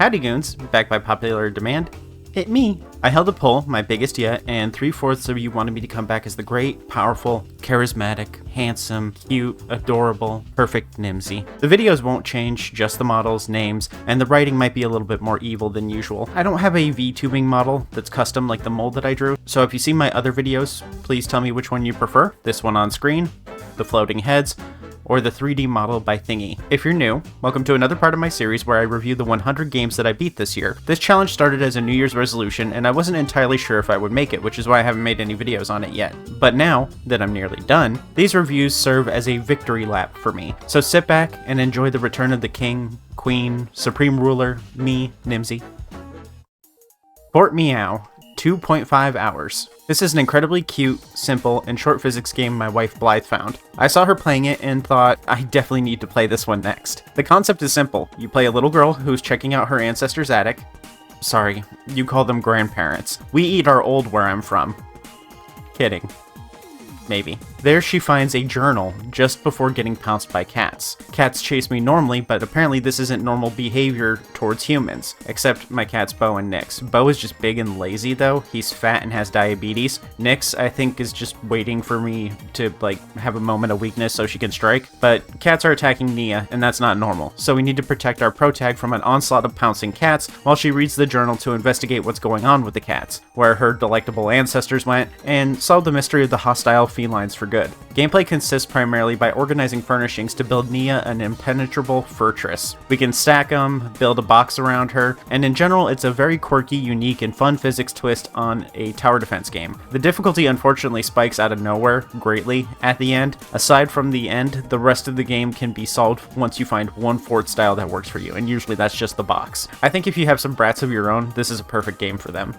Howdy goons, back by popular demand. It me. I held a poll, my biggest yet, and 3/4 of you wanted me to come back as the great, powerful, charismatic, handsome, cute, adorable, perfect Nimzy. The videos won't change, just the models, names, and the writing might be a little bit more evil than usual. I don't have a VTubing model that's custom like the mold that I drew, so if you see my other videos, please tell me which one you prefer. This one on screen, the floating heads, or the 3D model by Thingy. If you're new, welcome to another part of my series where I review the 100 games that I beat this year. This challenge started as a New Year's resolution, and I wasn't entirely sure if I would make it, which is why I haven't made any videos on it yet. But now that I'm nearly done, these reviews serve as a victory lap for me. So sit back and enjoy the return of the king, queen, supreme ruler, me, Nimzy. Fort Meow, 2.5 hours. This is an incredibly cute, simple, and short physics game my wife Blythe found. I saw her playing it and thought, I definitely need to play this one next. The concept is simple. You play a little girl who's checking out her ancestors' attic. Sorry, you call them grandparents. We eat our old where I'm from. Kidding. Maybe. There she finds a journal just before getting pounced by cats. Cats chase me normally, but apparently this isn't normal behavior towards humans. Except my cats Bo and Nix. Bo is just big and lazy though. He's fat and has diabetes. Nix, I think, is just waiting for me to have a moment of weakness so she can strike. But cats are attacking Nia, and that's not normal. So we need to protect our protag from an onslaught of pouncing cats while she reads the journal to investigate what's going on with the cats, where her delectable ancestors went, and solve the mystery of the hostile felines for good. Gameplay consists primarily by organizing furnishings to build Nia an impenetrable fortress. We can stack them, build a box around her, and in general it's a very quirky, unique, and fun physics twist on a tower defense game. The difficulty unfortunately spikes out of nowhere greatly at the end. Aside from the end, the rest of the game can be solved once you find one fort style that works for you, and usually that's just the box. I think if you have some brats of your own, this is a perfect game for them.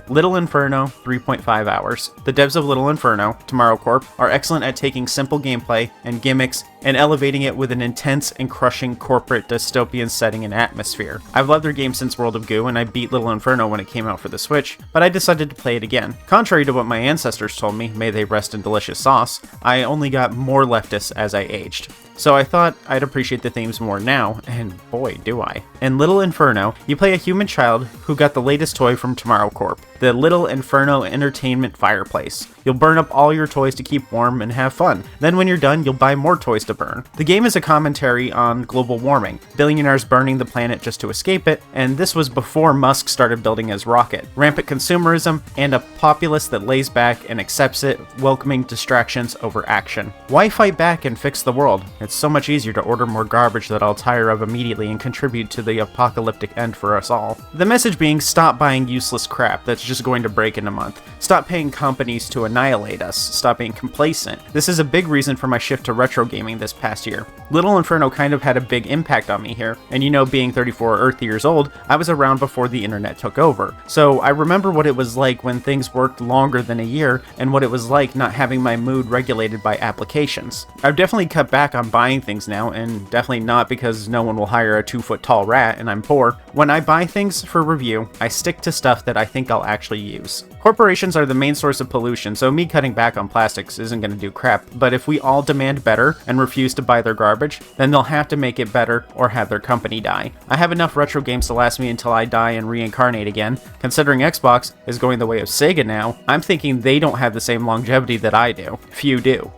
Little Inferno, 3.5 hours. The devs of Little Inferno, Tomorrow Corp, are excellent at taking simple gameplay and gimmicks and elevating it with an intense and crushing corporate dystopian setting and atmosphere. I've loved their game since World of Goo, and I beat Little Inferno when it came out for the Switch, but I decided to play it again. Contrary to what my ancestors told me, may they rest in delicious sauce, I only got more leftist as I aged. So I thought I'd appreciate the themes more now, and boy do I. In Little Inferno, you play a human child who got the latest toy from Tomorrow Corp, the Little Inferno Entertainment Fireplace. You'll burn up all your toys to keep warm and have fun. Then when you're done, you'll buy more toys to burn. The game is a commentary on global warming, billionaires burning the planet just to escape it, and this was before Musk started building his rocket. Rampant consumerism, and a populace that lays back and accepts it, welcoming distractions over action. Why fight back and fix the world? It's so much easier to order more garbage that I'll tire of immediately and contribute to the apocalyptic end for us all. The message being, stop buying useless crap that's just going to break in a month. Stop paying companies to annihilate us. Stop being complacent. This is a big reason for my shift to retro gaming this past year. Little Inferno kind of had a big impact on me here, and being 34 Earth years old, I was around before the internet took over. So I remember what it was like when things worked longer than a year, and what it was like not having my mood regulated by applications. I've definitely cut back on buying things now, and definitely not because no one will hire a 2-foot tall rat and I'm poor. When I buy things for review, I stick to stuff that I think I'll actually use. Corporations are the main source of pollution, so me cutting back on plastics isn't going to do crap, but if we all demand better and refuse to buy their garbage, then they'll have to make it better or have their company die. I have enough retro games to last me until I die and reincarnate again. Considering Xbox is going the way of Sega now, I'm thinking they don't have the same longevity that I do. Few do.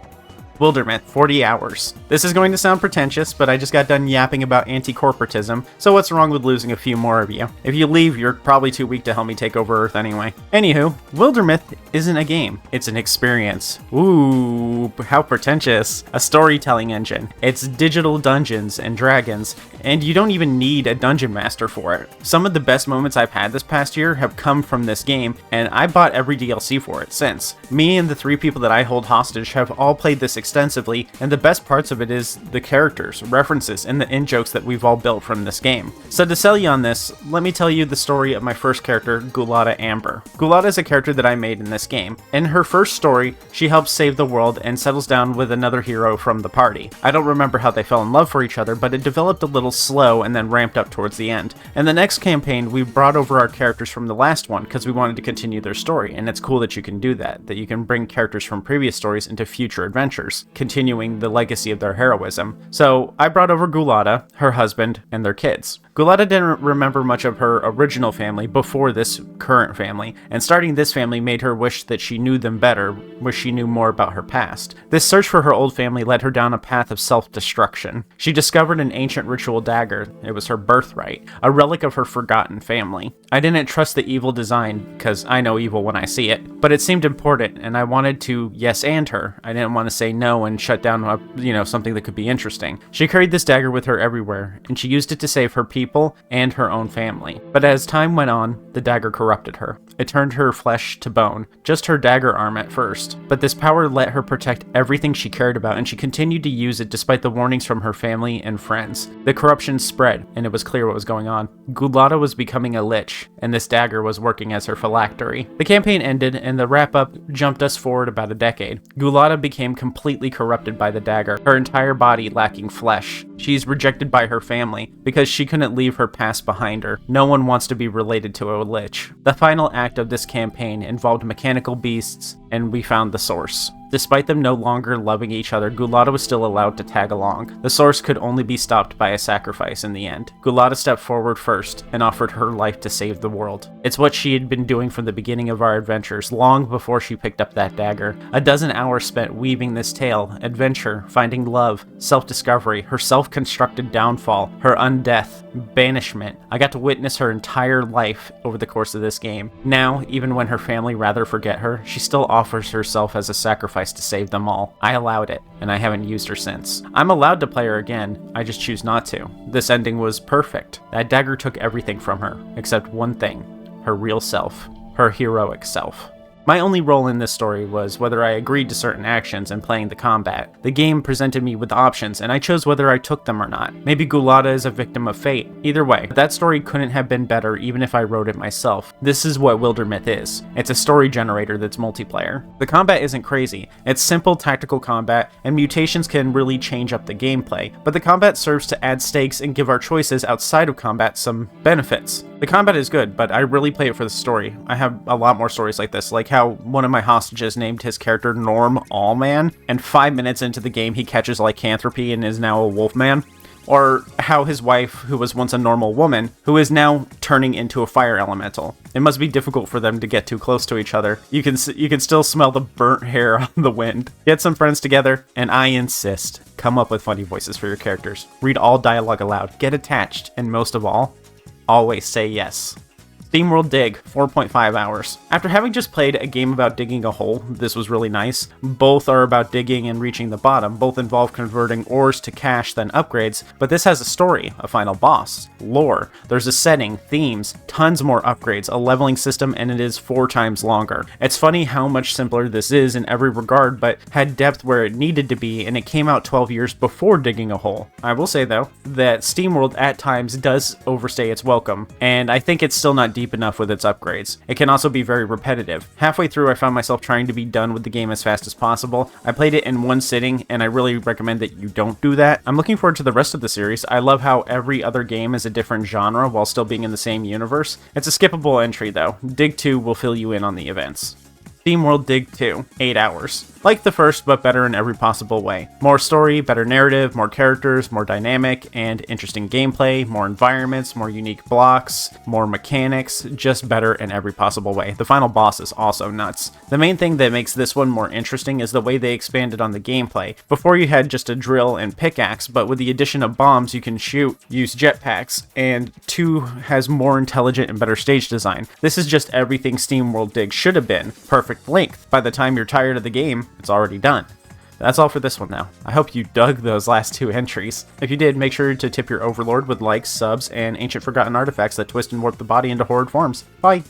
Wildermyth, 40 hours. This is going to sound pretentious, but I just got done yapping about anti-corporatism, so what's wrong with losing a few more of you? If you leave, you're probably too weak to help me take over Earth anyway. Anywho, Wildermyth isn't a game, it's an experience. Ooh, how pretentious. A storytelling engine. It's digital Dungeons and Dragons, and you don't even need a dungeon master for it. Some of the best moments I've had this past year have come from this game, and I bought every DLC for it since. Me and the 3 people that I hold hostage have all played this extensively, and the best parts of it is the characters, references, and the in-jokes that we've all built from this game. So to sell you on this, let me tell you the story of my first character, Gulata Amber. Gulata is a character that I made in this game. In her first story, she helps save the world and settles down with another hero from the party. I don't remember how they fell in love for each other, but it developed a little slow and then ramped up towards the end. In the next campaign, we brought over our characters from the last one because we wanted to continue their story, and it's cool that you can do that you can bring characters from previous stories into future adventures. course, continuing the legacy of their heroism. So I brought over Gulata, her husband, and their kids. Gulata didn't remember much of her original family before this current family, and starting this family made her wish that she knew them better, wish she knew more about her past. This search for her old family led her down a path of self-destruction. She discovered an ancient ritual dagger. It was her birthright, a relic of her forgotten family. I didn't trust the evil design, because I know evil when I see it, but it seemed important, and I wanted to yes and her. I didn't want to say no and shut down something that could be interesting. She carried this dagger with her everywhere, and she used it to save her people and her own family. But as time went on, the dagger corrupted her. It turned her flesh to bone, just her dagger arm at first. But this power let her protect everything she cared about, and she continued to use it despite the warnings from her family and friends. The corruption spread, and it was clear what was going on. Gulata was becoming a lich, and this dagger was working as her phylactery. The campaign ended, and the wrap-up jumped us forward about a decade. Gulata became completely corrupted by the dagger, her entire body lacking flesh. She's rejected by her family, because she couldn't leave her past behind her. No one wants to be related to a lich. The final act of this campaign involved mechanical beasts, and we found the source. Despite them no longer loving each other, Gulata was still allowed to tag along. The source could only be stopped by a sacrifice in the end. Gulata stepped forward first and offered her life to save the world. It's what she had been doing from the beginning of our adventures, long before she picked up that dagger. A dozen hours spent weaving this tale, adventure, finding love, self-discovery, her self-constructed downfall, her undeath, banishment. I got to witness her entire life over the course of this game. Now, even when her family rather forget her, she still offers herself as a sacrifice to save them all. I allowed it, and I haven't used her since. I'm allowed to play her again, I just choose not to. This ending was perfect. That dagger took everything from her, except one thing: her real self, her heroic self. My only role in this story was whether I agreed to certain actions and playing the combat. The game presented me with options, and I chose whether I took them or not. Maybe Gulata is a victim of fate. Either way, that story couldn't have been better even if I wrote it myself. This is what Wildermyth is. It's a story generator that's multiplayer. The combat isn't crazy. It's simple tactical combat, and mutations can really change up the gameplay, but the combat serves to add stakes and give our choices outside of combat some benefits. The combat is good, but I really play it for the story. I have a lot more stories like this, like how one of my hostages named his character Norm Allman, and 5 minutes into the game he catches lycanthropy and is now a wolfman. Or how his wife, who was once a normal woman, who is now turning into a fire elemental. It must be difficult for them to get too close to each other. You can still smell the burnt hair on the wind. Get some friends together, and I insist, come up with funny voices for your characters. Read all dialogue aloud, get attached, and most of all, always say yes. SteamWorld Dig, 4.5 hours. After having just played a game about digging a hole, this was really nice. Both are about digging and reaching the bottom. Both involve converting ores to cash, then upgrades, but this has a story, a final boss, lore. There's a setting, themes, tons more upgrades, a leveling system, and it is 4 times longer. It's funny how much simpler this is in every regard, but had depth where it needed to be, and it came out 12 years before digging a hole. I will say, though, that SteamWorld at times does overstay its welcome, and I think it's still not deep enough with its upgrades. It can also be very repetitive. Halfway through, I found myself trying to be done with the game as fast as possible. I played it in one sitting, and I really recommend that you don't do that. I'm looking forward to the rest of the series. I love how every other game is a different genre while still being in the same universe. It's a skippable entry, though. Dig 2 will fill you in on the events. SteamWorld Dig 2, 8 hours. Like the first, but better in every possible way. More story, better narrative, more characters, more dynamic and interesting gameplay, more environments, more unique blocks, more mechanics, just better in every possible way. The final boss is also nuts. The main thing that makes this one more interesting is the way they expanded on the gameplay. Before you had just a drill and pickaxe, but with the addition of bombs you can shoot, use jetpacks, and 2 has more intelligent and better stage design. This is just everything SteamWorld Dig should have been. Perfect length. By the time you're tired of the game, it's already done. That's all for this one now. I hope you dug those last 2 entries. If you did, make sure to tip your Overlord with likes, subs, and ancient forgotten artifacts that twist and warp the body into horrid forms. Bye!